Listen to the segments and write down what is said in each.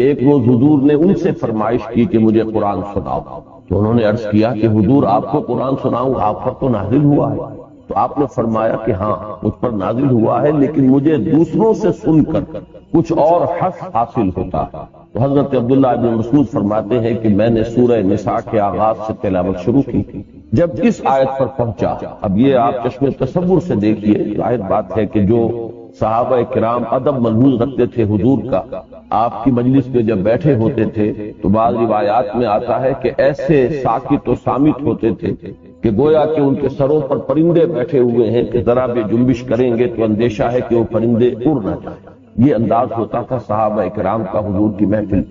ایک روز حضور نے ان سے فرمائش کی کہ مجھے قرآن سناؤ، تو انہوں نے عرض کیا کہ حضور آپ کو قرآن سناؤں، آپ پر تو نازل ہوا ہے؟ تو آپ نے فرمایا کہ ہاں مجھ پر نازل ہوا ہے، لیکن مجھے دوسروں سے سن کر کچھ اور حظ حاصل ہوتا ہے۔ تو حضرت عبداللہ بن مسعود فرماتے ہیں کہ میں نے سورہ نساء کے آغاز سے تلاوت شروع کی، جب اس آیت پر پہنچا، اب یہ آپ چشم تصور سے دیکھیے، ظاہر بات ہے کہ جو صحابہ کرام ادب ملحوظ رکھتے تھے حضور کا، آپ کی مجلس میں جب بیٹھے ہوتے تھے تو بعض روایات میں آتا ہے کہ ایسے ساکت و صامت ہوتے تھے کہ گویا کہ ان کے سروں پر پرندے بیٹھے ہوئے ہیں کہ ذرا بھی جنبش کریں گے تو اندیشہ ہے کہ وہ پرندے اڑ نہ جائیں۔ یہ انداز ہوتا تھا صحابہ کرام کا حضور کی محفل۔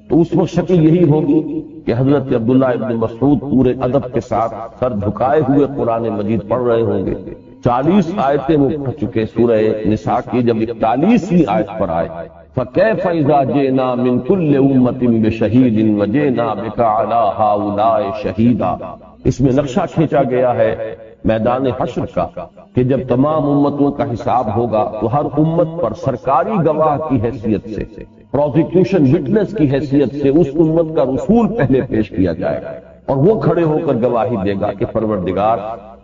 تو اس وقت شکل یہی ہوگی کہ حضرت عبداللہ ابن مسعود پورے ادب کے ساتھ سر جھکائے ہوئے قرآن مجید پڑھ رہے ہوں گے۔ 40 آیتیں وہ پڑھ چکے سورہ نساء کی، جب 41ویں آیت پر آئے فَكَيْفَ إِذَا جِئْنَا مِن كُلِّ أُمَّةٍ بِشَهِيدٍ وَجِئْنَا بِكَ عَلَىٰ هَٰؤُلَاءِ شَهِيدًا۔ اس میں نقشہ کھینچا گیا ہے میدان حشر کا کہ جب تمام امتوں کا حساب ہوگا تو ہر امت پر سرکاری گواہ کی حیثیت سے، پروزیکیوشن وٹنس کی حیثیت سے اس امت کا رسول پہلے پیش کیا جائے گا، اور وہ کھڑے ہو کر گواہی دے گا کہ پروردگار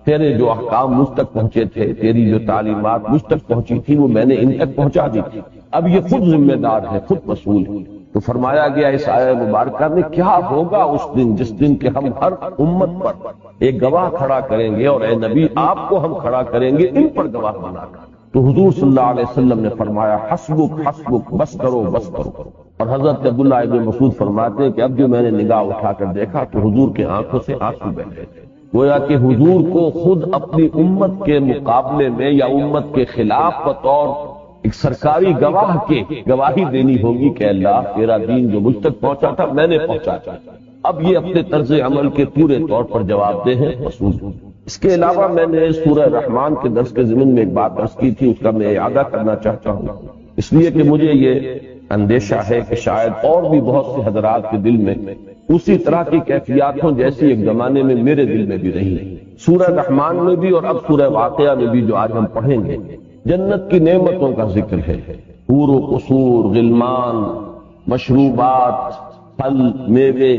تیرے جو احکام مجھ تک پہنچے تھے، تیری جو تعلیمات مجھ تک پہنچی تھی وہ میں نے ان تک پہنچا دی تھی، اب یہ خود ذمہ دار ہے، خود مسئول ہے۔ تو فرمایا گیا اس آیہ مبارکہ میں کیا ہوگا اس دن، جس دن کہ ہم ہر امت پر ایک گواہ کھڑا کریں گے، اور اے نبی آپ کو ہم کھڑا کریں گے ان پر گواہ بنا کر۔ تو حضور صلی اللہ علیہ وسلم نے فرمایا حسبک حسبک، بس کرو بس کرو۔ اور حضرت عبداللہ ابن مسعود فرماتے ہیں کہ اب جو میں نے نگاہ اٹھا کر دیکھا تو حضور کے آنکھوں سے آنسو بہ رہے تھے، گویا کہ حضور کو خود اپنی امت کے مقابلے میں یا امت کے خلاف بطور ایک سرکاری گواہ کے گواہی دینی ہوگی کہ اللہ تیرا دین جو مجھ تک پہنچا تھا میں نے پہنچا۔ اب یہ اپنے طرز عمل کے پورے طور پر جواب دہ ہیں، مسئول۔ اس کے علاوہ میں نے سورہ رحمان کے درس کے ضمن میں ایک بات عرض کی تھی، اس کا میں اعادہ کرنا چاہتا ہوں، اس لیے کہ مجھے یہ اندیشہ ہے کہ شاید اور بھی بہت سے حضرات کے دل میں اسی طرح کی کیفیات ہوں جیسی ایک زمانے میں میرے دل میں بھی رہی، سورہ رحمان میں بھی اور اب سورہ واقعہ میں بھی جو آج ہم پڑھیں گے۔ جنت کی نعمتوں کا ذکر ہے، حور و قصور، غلمان، مشروبات، پھل، میوے،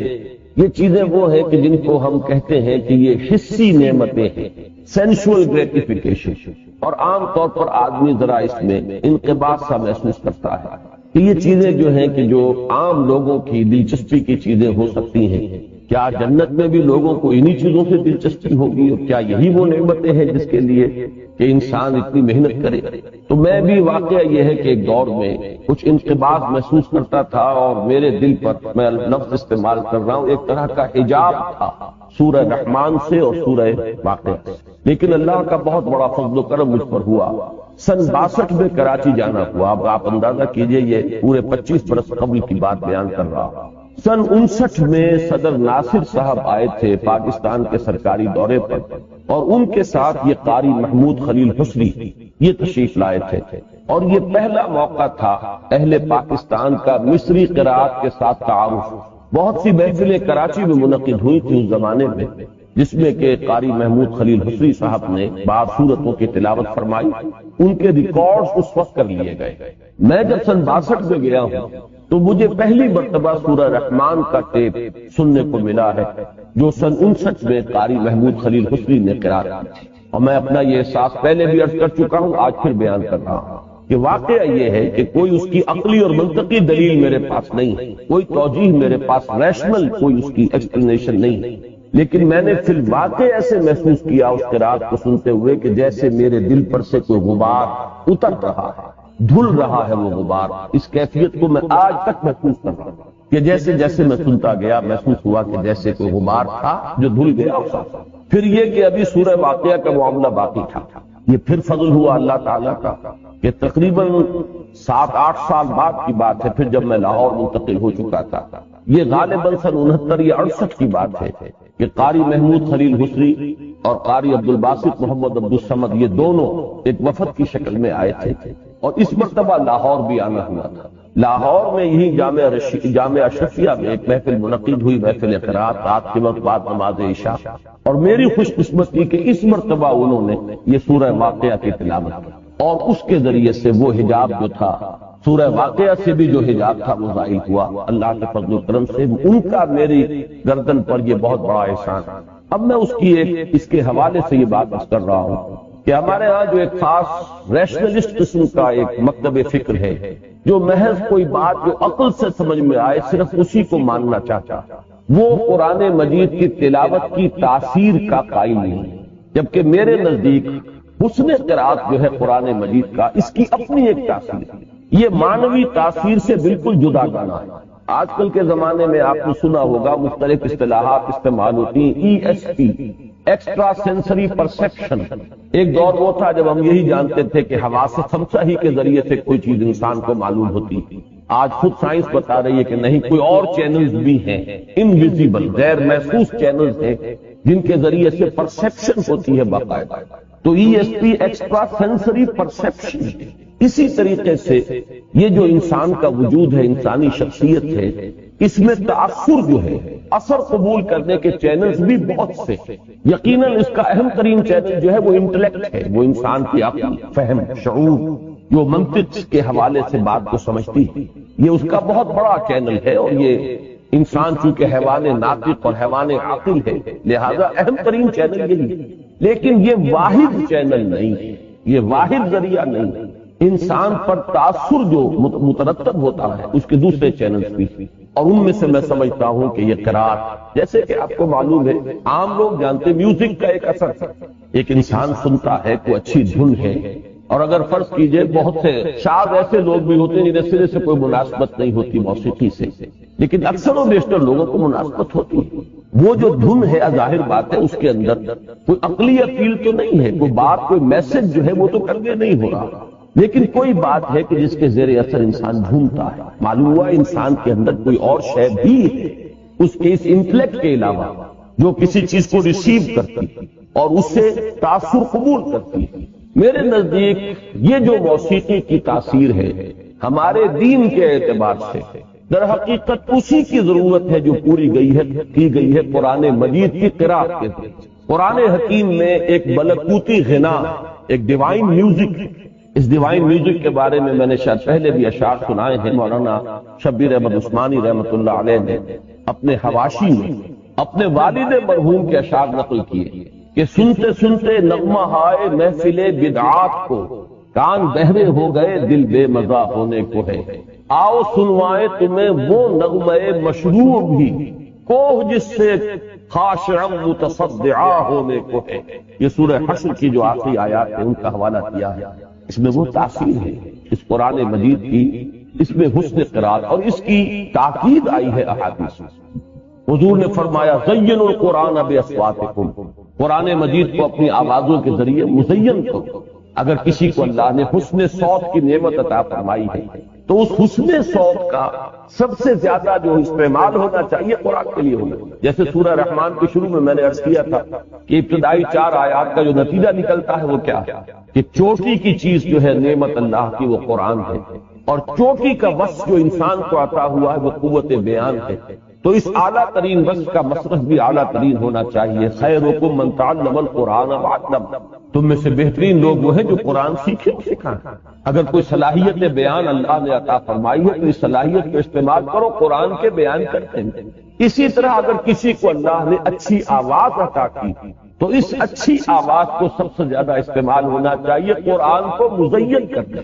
یہ چیزیں وہ ہیں کہ جن کو ہم کہتے ہیں کہ یہ حسی نعمتیں ہیں، سینشول گریٹیفیکیشن، اور عام طور پر آدمی ذرا اس میں انقباض سا محسوس کرتا ہے کہ یہ چیزیں جو ہیں کہ جو عام لوگوں کی دلچسپی کی چیزیں ہو سکتی ہیں، کیا جنت میں بھی لوگوں کو انہی چیزوں سے دلچسپی ہوگی، اور کیا یہی وہ نعمتیں ہیں جس کے لیے کہ انسان اتنی محنت کرے؟ تو میں بھی واقعہ یہ ہے کہ ایک دور میں کچھ انقباض محسوس کرتا تھا، اور میرے دل پر میں لفظ استعمال کر رہا ہوں ایک طرح کا حجاب تھا سورہ رحمان سے اور سورہ واقعہ سے، لیکن اللہ کا بہت بڑا فضل و کرم مجھ پر ہوا۔ سن 62 میں کراچی جانا ہوا، اب آپ اندازہ کیجئے یہ پورے 25 برس قبل کی بات بیان کر رہا ہوں۔ سن 59 میں صدر ناصر صاحب آئے تھے پاکستان کے سرکاری دورے پر، اور ان کے ساتھ یہ قاری محمود خلیل حسنی یہ تشریف لائے تھے، اور یہ پہلا موقع تھا اہل پاکستان کا مصری قراءت کے ساتھ تعارف۔ بہت سی محفلیں کراچی میں منعقد ہوئی تھی اس زمانے میں، جس میں کہ قاری محمود خلیل حسنی صاحب نے بعض سورتوں کی تلاوت فرمائی، ان کے ریکارڈز اس وقت کر لیے گئے۔ میں جب سن 62 میں گیا ہوں تو مجھے پہلی مرتبہ سورہ رحمان کا ٹیپ سننے کو ملا ہے، جو سن 59 میں قاری محمود خلیل حسنی نے قرات کی تھی، اور میں اپنا یہ احساس پہلے بھی عرض کر چکا ہوں، آج پھر بیان کر رہا ہوں کہ واقعہ یہ ہے کہ کوئی اس کی عقلی اور منطقی دلیل میرے پاس نہیں، کوئی توجیہ میرے پاس ریشنل کوئی اس کی ایکسپلینیشن نہیں، لیکن میں نے فی الواقع ایسے محسوس کیا اس قرات کو سنتے ہوئے کہ جیسے میرے دل پر سے کوئی غبار اتر رہا ہے، دھل رہا ہے وہ غبار۔ اس کیفیت کو میں آج تک محسوس کر رہا ہوں کہ جیسے جیسے میں سنتا گیا محسوس ہوا کہ جیسے کوئی غبار تھا جو دھل گیا۔ پھر یہ کہ ابھی سورہ واقعہ کا معاملہ باقی تھا، یہ پھر فضل ہوا اللہ تعالیٰ کا کہ تقریباً 7-8 سال بعد کی بات ہے، پھر جب میں لاہور منتقل ہو چکا تھا، یہ غالباً سن 69 یا 68 کی بات ہے کہ قاری محمود خلیل حسنی اور قاری عبدالباسط محمد عبدالصمد یہ دونوں ایک وفد کی شکل میں آئے تھے، اور اس مرتبہ لاہور بھی آنا ہوا تھا۔ لاہور میں یہی جامعہ اشرفیہ میں ایک محفل منعقد ہوئی، محفل قرات رات کے وقت بعد نماز عشاء، اور میری خوش قسمتی کہ اس مرتبہ انہوں نے یہ سورہ واقعہ کی تلاوت کی۔ اور اس کے ذریعے سے وہ حجاب جو تھا سورہ واقعہ سے بھی جو حجاب تھا وہ ظاہر ہوا اللہ کے فضل و کرم سے. ان کا میری گردن پر یہ بہت بڑا احسان. اب میں اس کے حوالے سے یہ بات کر رہا ہوں کہ ہمارے ہاں جو ایک خاص ریشنلسٹ قسم کا ایک مکتب فکر ہے جو محض کوئی بات جو عقل سے سمجھ میں آئے صرف اسی کو ماننا چاہتا، وہ قرآن مجید کی تلاوت کی تاثیر کا قائل نہیں، جبکہ میرے نزدیک حسن قرات جو ہے قرآن مجید کا اس کی اپنی ایک تاثیر ہے. یہ مانوی تاثیر سے بالکل جدا گانا ہے. آج کل کے زمانے میں آپ نے سنا ہوگا مختلف اصطلاحات استعمال ہوتی ہیں. ESP extra sensory perception. ایک دور وہ تھا جب ہم یہی جانتے تھے کہ حواس خمسہ ہی کے ذریعے سے کوئی چیز انسان کو معلوم ہوتی. آج خود سائنس بتا رہی ہے کہ نہیں، کوئی اور چینلز بھی ہیں، انویزیبل غیر محسوس چینلز ہیں جن کے ذریعے سے پرسیپشن ہوتی ہے باقاعدہ. تو ESP ایکسٹرا سینسری پرسیپشن. اسی طریقے سے یہ جو انسان کا وجود ہے، انسانی شخصیت ہے، اس میں تاثر جو ہے، اثر قبول کرنے کے چینلز بھی بہت سے. یقیناً اس کا اہم ترین چینل جو ہے وہ انٹلیکٹ ہے، وہ انسان کی عقل، فہم، شعور، جو منطق کے حوالے سے بات کو سمجھتی ہے، یہ اس کا بہت بڑا چینل ہے. اور یہ انسان چونکہ حیوان ناطق اور حیوان عاقل ہے، لہذا اہم ترین چینل یہی ہے. لیکن یہ واحد چینل نہیں ہے، یہ واحد ذریعہ نہیں ہے. انسان پر تاثر جو مترتب ہوتا ہے اس کے دوسرے چینلز بھی، اور ان میں سے میں سمجھتا ہوں کہ یہ قرات، جیسے کہ آپ کو معلوم ہے، عام لوگ جانتے میوزک کا ایک اثر ہے. ایک انسان سنتا ہے کوئی اچھی دھن ہے، اور اگر فرض کیجئے بہت سے شاید ایسے لوگ بھی ہوتے ہیں جنہیں سرے سے کوئی مناسبت نہیں ہوتی موسیقی سے، لیکن اکثر و بیشتر لوگوں کو مناسبت ہوتی ہے. وہ جو دھن ہے ظاہر بات ہے اس کے اندر کوئی عقلی اپیل تو نہیں ہے، کوئی بات، کوئی میسج جو ہے وہ تو کنوے نہیں ہو رہا، لیکن کوئی بات ہے کہ جس کے زیر اثر انسان جھومتا ہے. معلوم ہوا انسان کے اندر کوئی اور شے بھی ہے اس کے اس انٹلیکٹ کے علاوہ جو کسی چیز کو ریسیو کرتی اور اس سے تاثر قبول کرتی ہے. میرے نزدیک یہ جو موسیقی کی تاثیر ہے ہمارے دین کے اعتبار سے در حقیقت اسی کی ضرورت ہے جو پوری کی گئی ہے قرآن مجید کی قرات کے ذریعے. قرآن حکیم میں ایک ملکوتی غنا، ایک ڈیوائن میوزک. اس ڈیوائن میوزک کے بارے میں میں نے شاید پہلے بھی اشعار سنائے ہیں. مولانا شبیر احمد عثمانی رحمۃ اللہ علیہ نے اپنے حواشی میں اپنے والد مرحوم کے اشعار نقل کیے کہ سنتے سنتے نغمہ ہائے محفل بدعات کو، کان بہرے ہو گئے دل بے مزہ ہونے کو ہے. آؤ سنوائے تمہیں وہ نغمہ مشروع بھی، کوہ جس سے خاشعا متصدعا ہونے کو ہے. یہ سورہ حشر کی جو آخری آیات ہیں ان کا حوالہ کیا ہے. اس میں وہ تاثیر ہے اس قرآن مجید کی، اس میں حسن قرات اور اس کی تاکید آئی ہے احادیث. حضور نے فرمایا زینوا القرآن باصواتکم، قرآن مجید کو اپنی آوازوں کے ذریعے مزین کرو. اگر کسی کو اللہ نے حسن صوت کی نعمت عطا فرمائی ہے تو اس حسن صوت کا سب سے زیادہ جو استعمال ہونا چاہیے قرآن کے لیے ہونا چاہیے. جیسے سورہ رحمان کے شروع میں میں نے عرض کیا تھا کہ ابتدائی 4 آیات کا جو نتیجہ نکلتا ہے وہ کیا ہے کہ چوٹی کی چیز جو ہے نعمت اللہ کی وہ قرآن ہے، اور چوٹی کا وصف جو انسان کو عطا ہوا ہے وہ قوت بیان ہے. تو اس اعلیٰ ترین وصف کا مصرف بھی اعلیٰ ترین ہونا چاہیے. خیرکم من تعلم القرآن وعلم، تم میں سے بہترین لوگ وہ ہیں جو قرآن سیکھیں اور سکھائیں. اگر کوئی صلاحیت بیان اللہ نے عطا فرمائی ہے تو اس صلاحیت کو استعمال کرو، قرآن کے بیان کرتے ہیں. اسی طرح اگر کسی کو اللہ نے اچھی آواز عطا کی تو اس اچھی آواز کو سب سے زیادہ استعمال ہونا چاہیے قرآن کو مزین کرنے.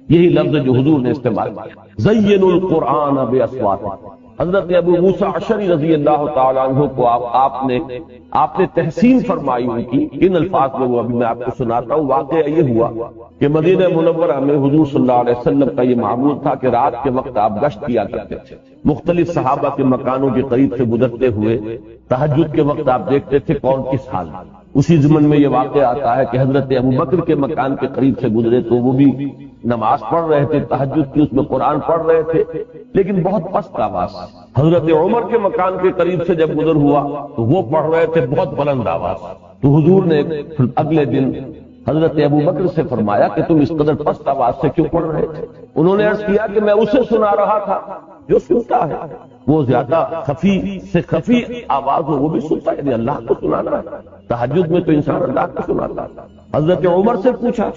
یہی لفظ جو حضور نے استعمال کیا، زینوا القرآن باصواتکم. حضرت ابو موسیٰ اشعری رضی اللہ تعالیٰ عنہ کو آپ نے تحسین فرمائی ان کی ان الفاظ میں، وہ ابھی میں آپ کو سناتا ہوں. واقعہ یہ ہوا کہ مدینہ منورہ میں حضور صلی اللہ علیہ وسلم کا یہ معمول تھا کہ رات کے وقت آپ گشت کیا کرتے تھے، مختلف صحابہ کے مکانوں کے قریب سے گزرتے ہوئے تہجد کے وقت آپ دیکھتے تھے کون کس حال میں. اسی ضمن میں یہ واقعہ آتا ہے کہ حضرت ابوبکر کے مکان کے قریب سے گزرے تو وہ بھی نماز پڑھ رہے تھے تہجد کی، اس میں قرآن پڑھ رہے تھے لیکن بہت پست آواز. حضرت عمر کے مکان کے قریب سے جب گزر ہوا تو وہ پڑھ رہے تھے بہت بلند آواز. تو حضور نے اگلے دن حضرت ابوبکر سے فرمایا کہ تم اس قدر پست آواز سے کیوں پڑھ رہے تھے؟ انہوں نے عرض کیا کہ میں اسے سنا رہا تھا جو سنتا ہے، وہ زیادہ خفی سے خفی آواز ہو وہ بھی سنتا ہے، یعنی اللہ کو سنانا ہے۔ تہجد میں تو انسان اللہ کو سناتا ہے۔ حضرت عمر سے پوچھا،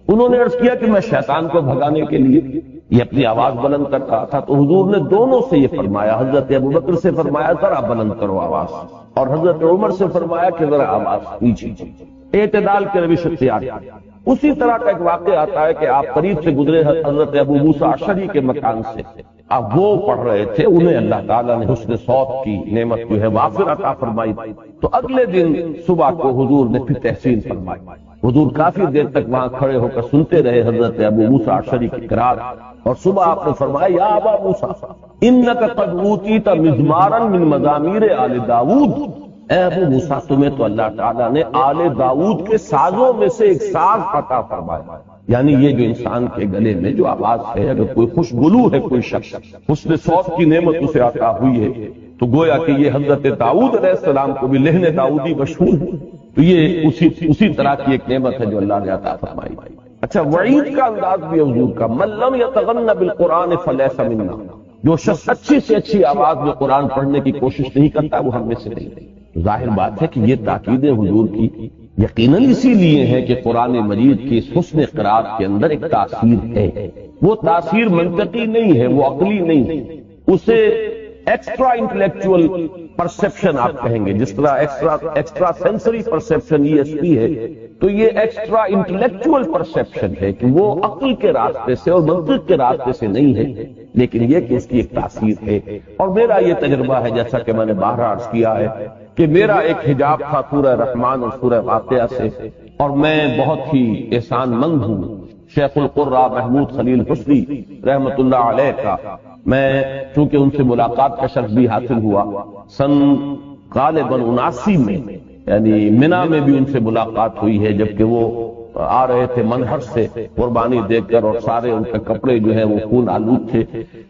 انہوں نے عرض کیا کہ میں شیطان کو بھگانے کے لیے یہ اپنی آواز بلند کر رہا تھا، تو حضور نے دونوں سے یہ فرمایا، حضرت ابوبکر سے فرمایا ذرا بلند کرو آواز، اور حضرت عمر سے فرمایا کہ ذرا آواز نیچے، اعتدال کے روش اختیار کی۔ اسی طرح کا ایک واقعہ آتا ہے کہ آپ قریب سے گزرے حضرت ابو موسیٰ اشعری کے مکان سے، اب وہ پڑھ رہے تھے، انہیں اللہ تعالیٰ نے حسن صوت کی نعمت جو ہے وافر عطا فرمائی، تو اگلے دن صبح کو حضور نے پھر تحسین فرمائی۔ حضور کافی دیر تک وہاں کھڑے ہو کر سنتے رہے حضرت ابو موسیٰ اشعری کی قرات، اور صبح آپ نے فرمایا یا ابا موسیٰ انک قد اوتیت مزمارا من مزامیر آل داؤد، اے ابو موسیٰ تمہیں تو اللہ تعالیٰ نے آل داؤد کے سازوں میں سے ایک ساز عطا فرمایا، یعنی یہ جو انسان کے گلے میں جو آواز ہے، اگر کوئی خوشگلو ہے، کوئی شخص حسن صوت کی نعمت اسے عطا ہوئی ہے، تو گویا کہ یہ حضرت داؤد علیہ السلام کو بھی لہن داؤدی مشہور ہے، تو یہ اسی طرح کی ایک نعمت ہے جو اللہ نے عطا فرمائی۔ اچھا، وعید کا انداز بھی حضور کا، من لم یتغن بالقرآن فلیس منا، جو شخص اچھی سے اچھی آواز میں قرآن پڑھنے کی کوشش نہیں کرتا وہ ہم میں سے نہیں۔ ظاہر بات ہے کہ یہ تاکید حضور کی یقیناً اسی لیے ہے کہ قرآن مجید کی اس حسن قرات کے اندر ایک تاثیر ہے، وہ تاثیر منطقی نہیں ہے، وہ عقلی نہیں ہے، اسے ایکسٹرا انٹلیکچوئل پرسپشن آپ کہیں گے، جس طرح ایکسٹرا سینسری پرسپشن ESP ہے، تو یہ ایکسٹرا انٹلیکچوئل پرسپشن ہے کہ وہ عقل کے راستے سے اور منطق کے راستے سے نہیں ہے، لیکن یہ کہ اس کی ایک تاثیر ہے۔ اور میرا یہ تجربہ ہے، جیسا کہ میں نے باہر عرض کیا ہے، کہ میرا ایک حجاب تھا سورہ رحمان اور سورہ واقعہ سے، اور میں بہت ہی احسان مند ہوں شیخ القرہ محمود خلیل حسنی رحمت اللہ علیہ کا۔ میں چونکہ ان سے ملاقات کا شرف بھی حاصل ہوا سن غالباً 79 میں، یعنی منا میں بھی ان سے ملاقات ہوئی ہے، جبکہ وہ آ رہے تھے منہر سے قربانی دے کر، اور سارے ان کے کپڑے جو ہیں وہ خون آلود تھے،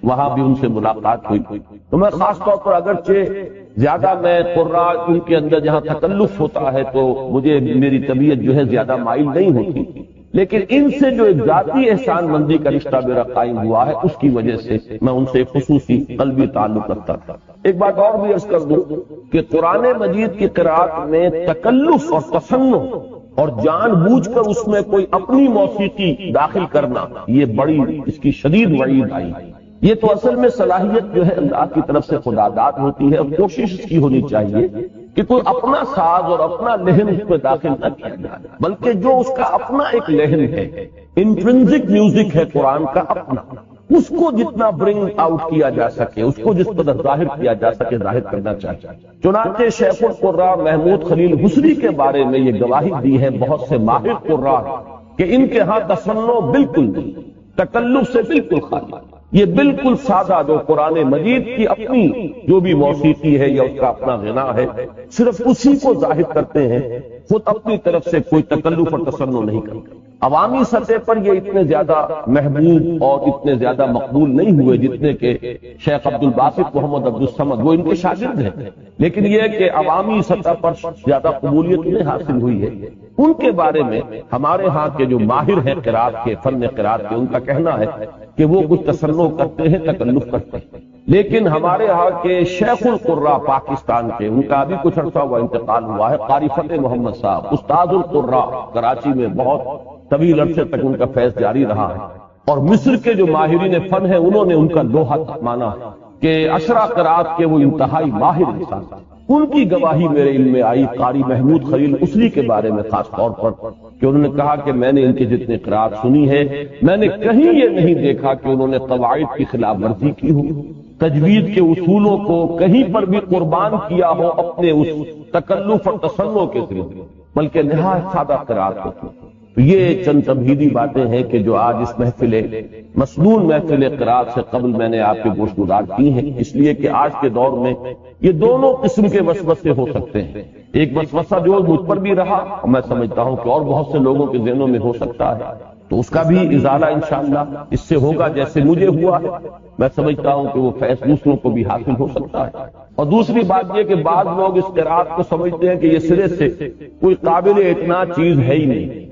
وہاں بھی ان سے ملاقات ہوئی۔ تو میں خاص طور پر اگرچہ زیادہ میں قرآ ان کے اندر جہاں تکلف ہوتا ہے تو مجھے میری طبیعت جو ہے زیادہ مائل نہیں ہوتی، لیکن ان سے جو ایک ذاتی احسان مندی کا رشتہ میرا قائم ہوا ہے، اس کی وجہ سے میں ان سے خصوصی قلبی تعلق رکھتا تھا۔ ایک بات اور بھی عرض کر دوں کہ قرآن مجید کی قرات میں تکلف اور تصنع اور جان بوجھ کر اس میں کوئی اپنی موسیقی داخل کرنا، یہ بڑی اس کی شدید وعید آئی۔ یہ تو اصل میں صلاحیت جو ہے اللہ کی طرف سے خدا داد ہوتی ہے، اور کوشش اس کی ہونی چاہیے کہ کوئی اپنا ساز اور اپنا لہن اس میں داخل نہ کیا جائے، بلکہ جو اس کا اپنا ایک لہن ہے، انٹرنزک میوزک ہے قرآن کا اپنا، اس کو جتنا برنگ آؤٹ کیا جا سکے، اس کو جس قدر ظاہر کیا جا سکے ظاہر کرنا چاہیے۔ چنانچہ شیخ القرآ محمود خلیل حسنی کے بارے میں یہ گواہی دی ہے بہت سے ماہر قرآ کہ ان کے ہاں تصنع بالکل نہیں، تکلف سے بالکل خالی، یہ بالکل سادہ جو قرآن مجید کی اپنی جو بھی موسیقی ہے یا اس کا اپنا غنا ہے، صرف اسی کو ظاہر کرتے ہیں، خود اپنی طرف سے کوئی تکلف اور تصنع نہیں کرتے۔ عوامی سطح پر یہ اتنے زیادہ محبوب اور اتنے زیادہ مقبول نہیں ہوئے جتنے کہ شیخ عبد الباسط محمد عبد الصمد، وہ ان کے شاگرد ہیں، لیکن یہ کہ عوامی سطح پر زیادہ قبولیت انہیں حاصل ہوئی ہے۔ ان کے بارے میں ہمارے ہاں کے جو ماہر ہیں قرات کے، فن قرات کے، ان کا کہنا ہے کہ وہ کچھ تصنع کرتے ہیں، تکلف کرتے ہیں، لیکن ہمارے ہاں کے شیخ القرہ پاکستان کے، ان کا ابھی کچھ عرصہ ہوا انتقال ہوا ہے، قاری فتح محمد صاحب استاد القرہ کراچی میں بہت طویل عرصے تک ان کا فیض جاری رہا ہے، اور مصر کے جو ماہرین فن ہیں انہوں نے ان کا لوہا مانا کہ اشرا قرات کے وہ انتہائی ماہر انسان ہیں۔ ان کی گواہی میرے علم میں آئی قاری محمود خلیل حسنی کے بارے میں خاص طور پر، کہ انہوں نے کہا کہ میں نے ان کی جتنی قرات سنی ہے، میں نے کہیں یہ نہیں دیکھا کہ انہوں نے قواعد کی خلاف ورزی کی ہو، تجوید کے اصولوں کو کہیں پر بھی قربان کیا ہو اپنے اس تکلف اور تصنع کے ذریعے، بلکہ نہایت سادہ قرات ہوتی۔ تو یہ چند تمہیدی باتیں ہیں کہ جو آج اس محفل مسنون محفل قرات سے قبل میں نے آپ کے گوش گزار کی ہیں، اس لیے کہ آج کے دور میں یہ دونوں قسم کے وسوسے ہو سکتے ہیں۔ ایک وسوسہ جو مجھ پر بھی رہا، اور میں سمجھتا ہوں کہ اور بہت سے لوگوں کے ذہنوں میں ہو سکتا ہے، تو اس کا بھی ازالہ انشاءاللہ اس سے ہوگا جیسے مجھے ہوا ہے۔ میں سمجھتا ہوں کہ وہ فیض دوسروں کو بھی حاصل ہو سکتا ہے۔ اور دوسری بات یہ کہ بعض لوگ اس قرات کو سمجھتے ہیں کہ یہ سرے سے کوئی قابل اتنا چیز ہے ہی نہیں،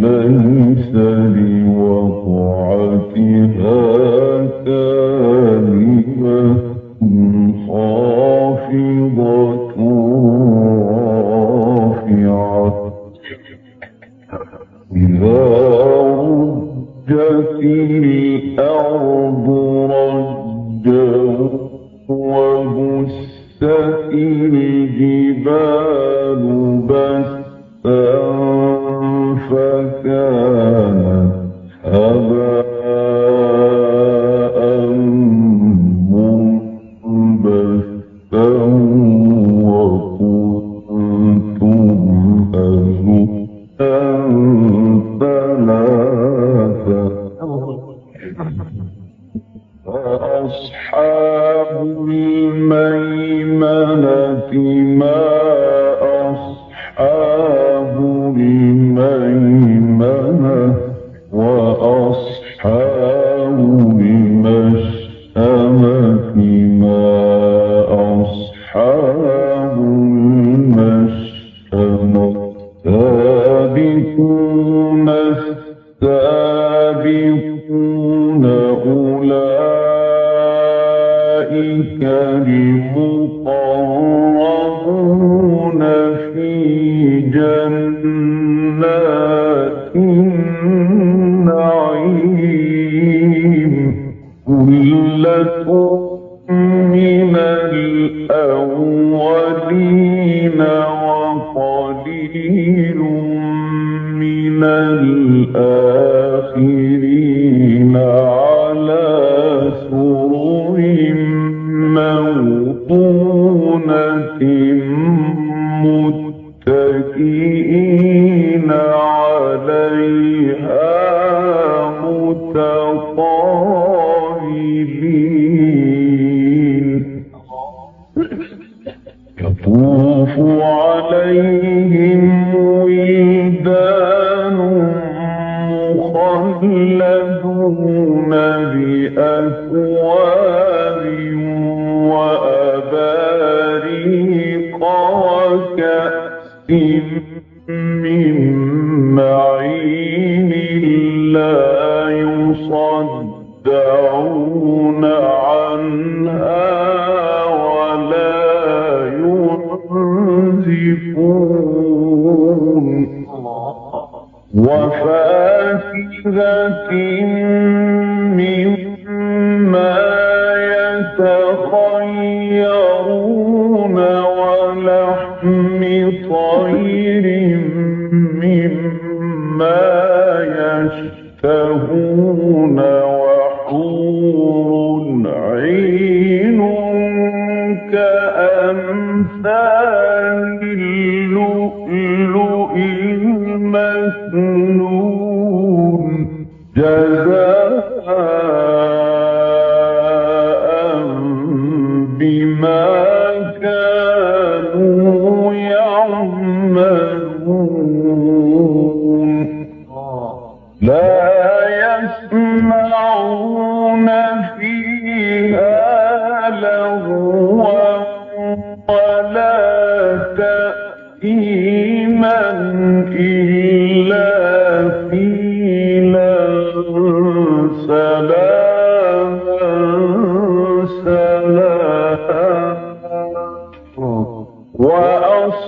ليس لوقعتها كاذبة خافضة رافعة إذا رجت الأرض رجا وبست الجبال بسا فكانت هباء منبثا وكنتم أزواجا ثلاثا فأصحاب الميمنة ما أصحاب الميمنة وأصحاب المشأمة ما أصحاب المشأمة السابقون السابقون أولئك المقربون في جنات النعيم ثلة من الأولين وقليل من الآخرين على سرر موضونة متكئين عليها متقابلين يطوف عليهم ولدان مخلدون بأكواب وأباريق وكأس من معين لا يصدعون عنها ولا ينزفون وحور عين كأمثال اللؤلؤ المكنون جزاء بما كانوا يعملون لا يسمعون فيها لغوا ولا تأثيما إلا قيلا سلاما سلاما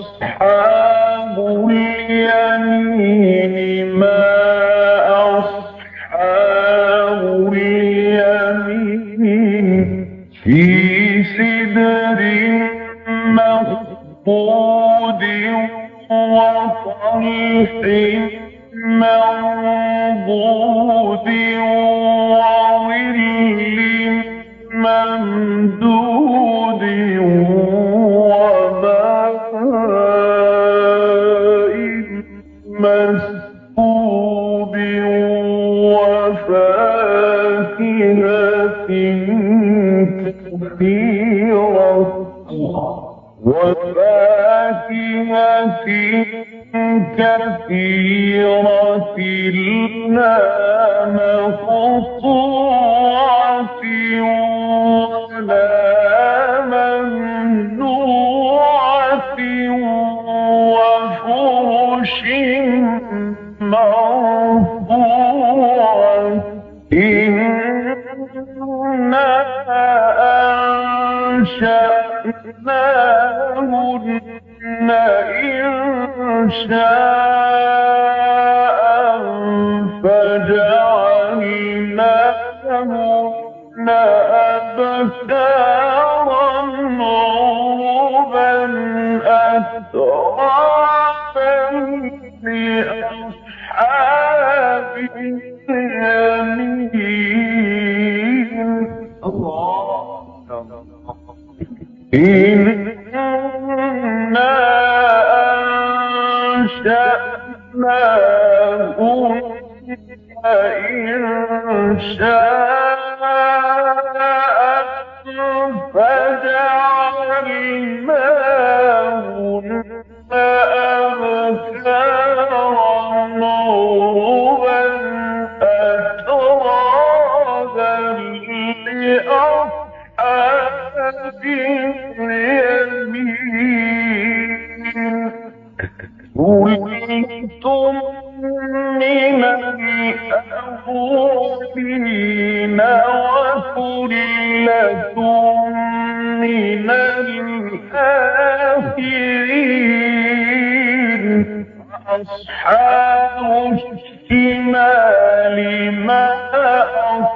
وأصحاب اليمين ما أصحاب اليمين في سدر مخضود وطلح منضود وظل ممدود وماء مسكوب وفاكهة كثيرة لا مقطوعة ولا ممنوعة وفرش مرفوعة إنا أنشأناهن إنشاء فجعلناهن أبكارا عربا أترابا لأصحاب اليمين إنا أنشأناهن إنشاء فجعلناهن أبكارا عربا أترابا لأصحاب اليمين كنتم من الأولين وثلة من الآخرين أصحاب الشمال ما أصحاب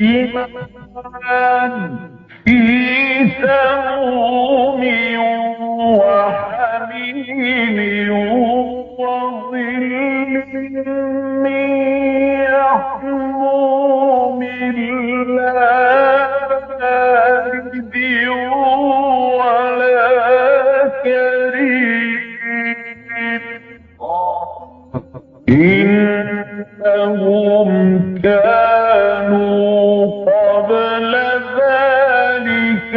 الشمال في سموم وحميم وظل من يحموم لا بارد ولا كريم إنهم كانوا قبل ذلك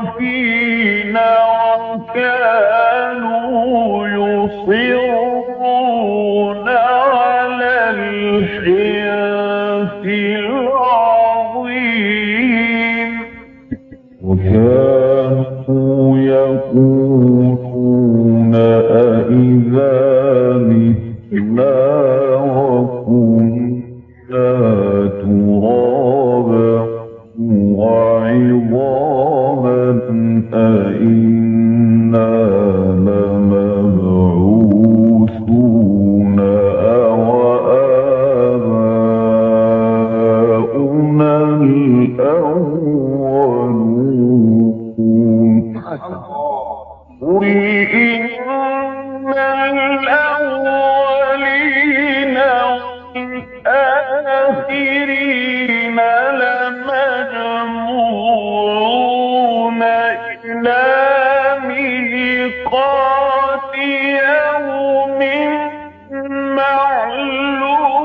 مترفين وكانوا يصرون على الحنث العظيم وكانوا يقولون أئذا متنا وكنا ترابا وعظاما أئنا لمبعوثون أو آباؤنا الأولون قل إن الأولين والآخرين الآخرين لمجموعون إلى ميقات يوم معلوم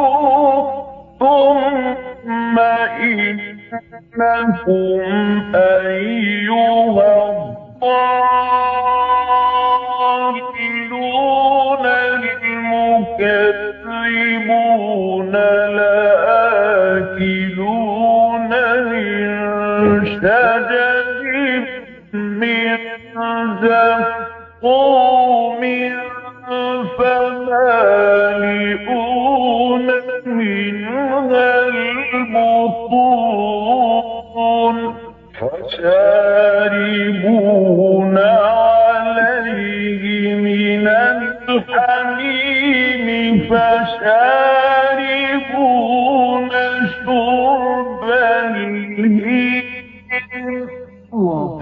ثم إنكم أيها الضالون المكذبون لآكلون من شجر من زقوم فمالئون منها البطون فشاربون عليه من الحميم فشاربون شرب الهيم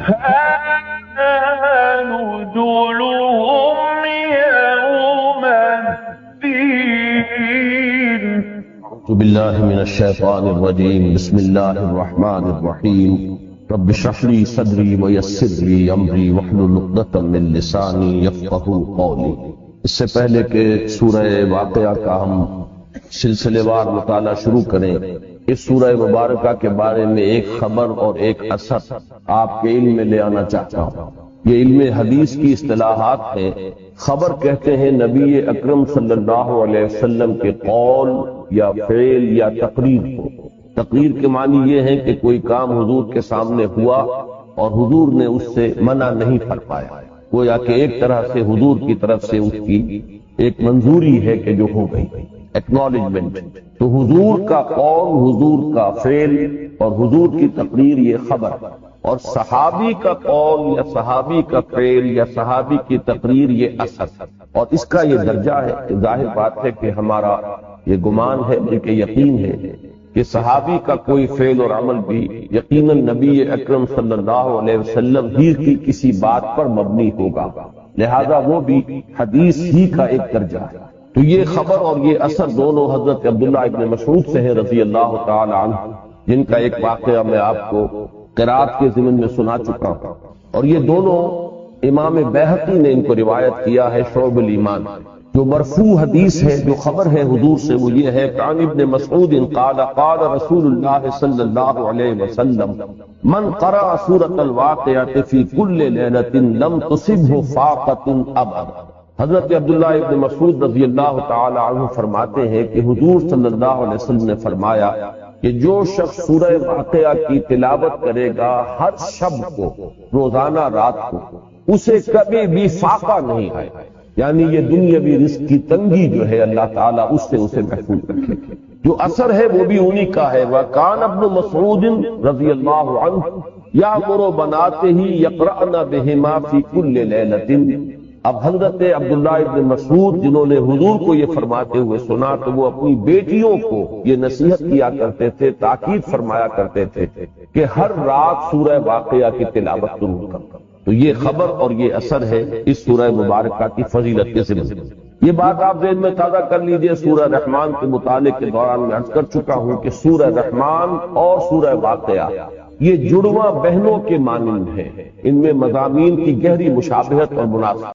هذا نزلهم يوم الدين. أعوذ بالله من الشيطان الرجيم. بسم الله الرحمن الرحيم. رب اشرح لي صدري ويسر لي امري واحلل عقدة من لساني يفقهوا قولي. اس سے پہلے کہ سورہ واقعہ کا ہم سلسلے وار مطالعہ شروع کریں، اس سورہ مبارکہ کے بارے میں ایک خبر اور ایک اثر آپ کے علم میں لے آنا چاہتا ہوں۔ یہ علم حدیث کی اصطلاحات ہیں۔ خبر کہتے ہیں نبی اکرم صلی اللہ علیہ وسلم کے قول یا فعل یا تقریر کو۔ تقریر کے معنی یہ ہے کہ کوئی کام حضور کے سامنے ہوا اور حضور نے اس سے منع نہیں فرمایا، گویا کہ ایک طرح سے حضور کی طرف سے اس کی ایک منظوری ہے کہ جو ہو گئی، ایکنالجمنٹ۔ تو حضور کا قول، حضور کا فعل اور حضور کی تقریر یہ خبر، اور صحابی کا قول یا صحابی کا فعل یا صحابی کی تقریر یہ اثر۔ اور اس کا یہ درجہ ہے کہ ظاہر بات ہے کہ ہمارا یہ گمان ہے بلکہ یقین ہے کہ صحابی کا کوئی فعل اور عمل بھی یقیناً نبی اکرم صلی اللہ علیہ وسلم ہی کی کسی بات پر مبنی ہوگا، لہذا وہ بھی حدیث ہی کا ایک درجہ ہے۔ تو یہ خبر اور یہ اثر دونوں حضرت عبداللہ ابن مسعود سے ہیں رضی اللہ تعالی عنہ، جن کا ایک واقعہ میں آپ کو قرات کے ضمن میں سنا چکا ہوں، اور یہ دونوں امام بیہقی نے ان کو روایت کیا ہے شعب الایمان۔ جو مرفوع حدیث ہے، جو خبر ہے حضور سے، وہ یہ ہے عن ابن مسعود قال قال رسول اللہ صلی اللہ علیہ وسلم من قرأ سورۃ الواقعۃ فی کل لیلۃ لم تصبہ فاقۃ ابدا۔ حضرت عبداللہ ابن مسعود رضی اللہ تعالی عنہ فرماتے ہیں کہ حضور صلی اللہ علیہ وسلم نے فرمایا کہ جو شخص سورہ واقعہ کی تلاوت کرے گا ہر شب کو، روزانہ رات کو، اسے کبھی بھی فاقہ نہیں آئے، یعنی یہ دنیاوی رزق کی تنگی جو ہے اللہ تعالیٰ اس سے اسے محفوظ رکھے۔ جو اثر ہے وہ بھی انہی کا ہے۔ وَكَانَ ابْنُ مَسْعُودٍ رضی اللہ عنہ يَأْمُرُ بَنَاتِهِ يَقْرَأْنَ بِهِمَا فِي كُلِّ لَيْلَةٍ۔ اب حضرت عبداللہ ابن مسعود جنہوں نے حضور کو یہ فرماتے ہوئے سنا تو وہ اپنی بیٹیوں کو یہ نصیحت کیا کرتے تھے، تاکید فرمایا کرتے تھے کہ ہر رات سورہ واقعہ کی تلاوت ضرور کریں۔ تو یہ خبر اور یہ اثر ہے اس سورہ مبارکہ کی فضیلت کے ذمہ۔ یہ بات آپ ذہن میں تازہ کر لیجئے، سورہ رحمان کے مطالعے کے دوران میں عرض کر چکا ہوں کہ سورہ رحمان اور سورہ واقعہ یہ جڑواں بہنوں کے مانند ہیں، ان میں مضامین کی گہری مشابہت اور مناسبت